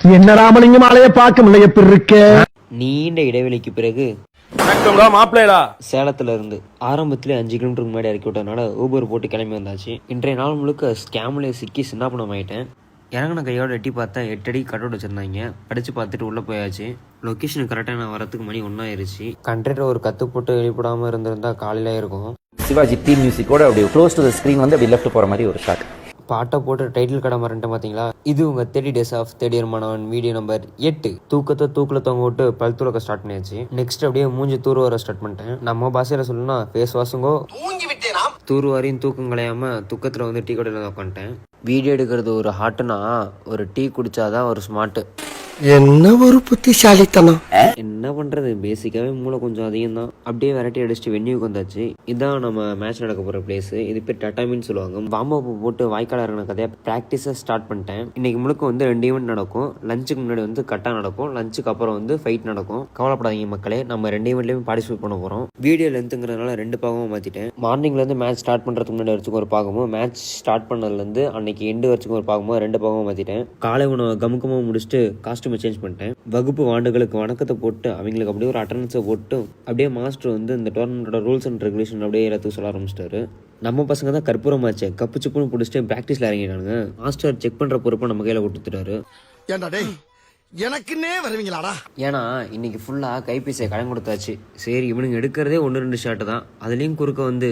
என்ன ராமலிங்கம் ஆலைய பார்க்க முடியல எப்படி இருக்க? நீண்ட இடைவெளிக்கு பிறகு சேலத்துல இருந்து ஆரம்பத்துல 5 கிலோமீட்டருக்கு முன்னாடி இறக்கி விட்டதுனால ஊபர் போட்டு கிளம்பி வந்தாச்சு. இன்றைய நாள் முழுக்க ஸ்கேம்ல சிக்கி சின்னாப்பணம் ஆயிட்டேன். இறங்கின கையோட எட்டி பார்த்தா 8 அடி கட்டோட வச்சிருந்தாங்க. படிச்சு பார்த்துட்டு உள்ள போயாச்சு. லொக்கேஷன் கரெக்டாக நான் வரத்துக்கு மணி 1 ஆயிருச்சு. கண்டக்டர் ஒரு கத்து போட்டு வெளிப்படாம இருந்திருந்தா காலையில இருக்கும். சிவாஜி தீம் மியூசிக்கோட அப்படியே க்ளோஸ் டு தி ஸ்க்ரீன் வந்து அப்படி லெஃப்ட் போற மாதிரி ஒரு ஷாட். பாட்டை போட்டு டைட்டில் கடை மறந்துட்டேன் பார்த்தீங்களா? இது உங்க 30 days ஆஃப் தேர்ட் இயர் மாணவன் வீடியோ நம்பர் 8. தூக்கத்தை தூக்கில் தொங்க விட்டு பல் துளக்க ஸ்டார்ட் பண்ணியாச்சு. நெக்ஸ்ட் அப்படியே மூஞ்சி தூர் வர ஸ்டார்ட் பண்ணிட்டேன். நம்ம பாஷையில சொல்லணும்னா ஃபேஸ் வாஷுங்கோ. தூர் வரையும் தூக்கம் கலையாம தூக்கத்தில் வந்து டீ கடையில் உட்காந்துட்டேன். வீடியோ எடுக்கிறது ஒரு ஹாட்டுனா ஒரு டீ குடிச்சாதான் ஒரு ஸ்மார்ட்டு. என்ன ஒரு புத்திசாலித்தனம். என்ன பண்றது, பேசிக்காவே மூளை கொஞ்சம் அதிகம் தான். அப்படியே வெரைட்டி அடிச்சுட்டு வென்யூக்கு வந்தாச்சு. இதான் நம்ம மேட்ச் நடக்க போற பிளேஸ். இது பேர் டட்டாமின்னு சொல்லுவாங்க. வார்ம் அப் போட்டு வாய்க்கால இறங்கின கதையா பிராக்டிஸை ஸ்டார்ட் பண்ணிட்டேன். இன்னைக்கு முழுக்க வந்து 2 ஈவெண்ட் நடக்கும். லஞ்சுக்கு முன்னாடி வந்து கட்டா நடக்கும், லஞ்சுக்கு அப்புறம் வந்து ஃபைட் நடக்கும். கவலைப்படாதீங்க மக்களே, நம்ம 2 ஈவெண்ட்லயும் பார்ட்டிசிபேட் பண்ண போறோம். வீடியோ லென்த்துங்கிறதுனால 2 பாகமும் மாத்திட்டேன். மார்னிங்ல இருந்து மேட்ச் ஸ்டார்ட் பண்றதுக்கு முன்னாடி வரைக்கும் ஒரு பாகமும், மேட்ச் ஸ்டார்ட் பண்ணதுல இருந்து அன்னைக்கு எண்டு வரைக்கும் ஒரு பாகமும் 2 பாகமும் மாத்திட்டேன். காலை உணவு கமுக்கமாக முடிச்சுட்டு காஸ்டியூம் சேஞ்ச் பண்ணிட்டேன். வகுப்பு வாண்டுகளுக்கு வணக்கத்தை போட்டு அவங்களுக்கு அப்படியே ஒரு அட்டண்டன்ஸை போட்டு அப்படியே மாஸ்டர் வந்து இந்த டோர்னமெண்டோட ரூல்ஸ் அண்ட் ரெகுலேஷன் அப்படியே எல்லாத்துக்கும் சொல்ல ஆரம்பிச்சிட்டாரு. நம்ம பசங்க தான் கற்பூரமாச்சு கப்பு சுப்புன்னு பிடிச்சிட்டு பிராக்டிஸ்ல இறங்கிட்டானுங்க. மாஸ்டர் செக் பண்ற பொறுப்பை நம்ம கையில கொடுத்துட்டாரு. எனக்குன்னே வருவீங்களாடா? ஏன்னா இன்னைக்கு ஃபுல்லா கைபேசியை கடன் கொடுத்தாச்சு. சரி இவனுங்க எடுக்கிறதே 1-2 ஷாட்டு தான், அதுலயும் குறுக்க வந்து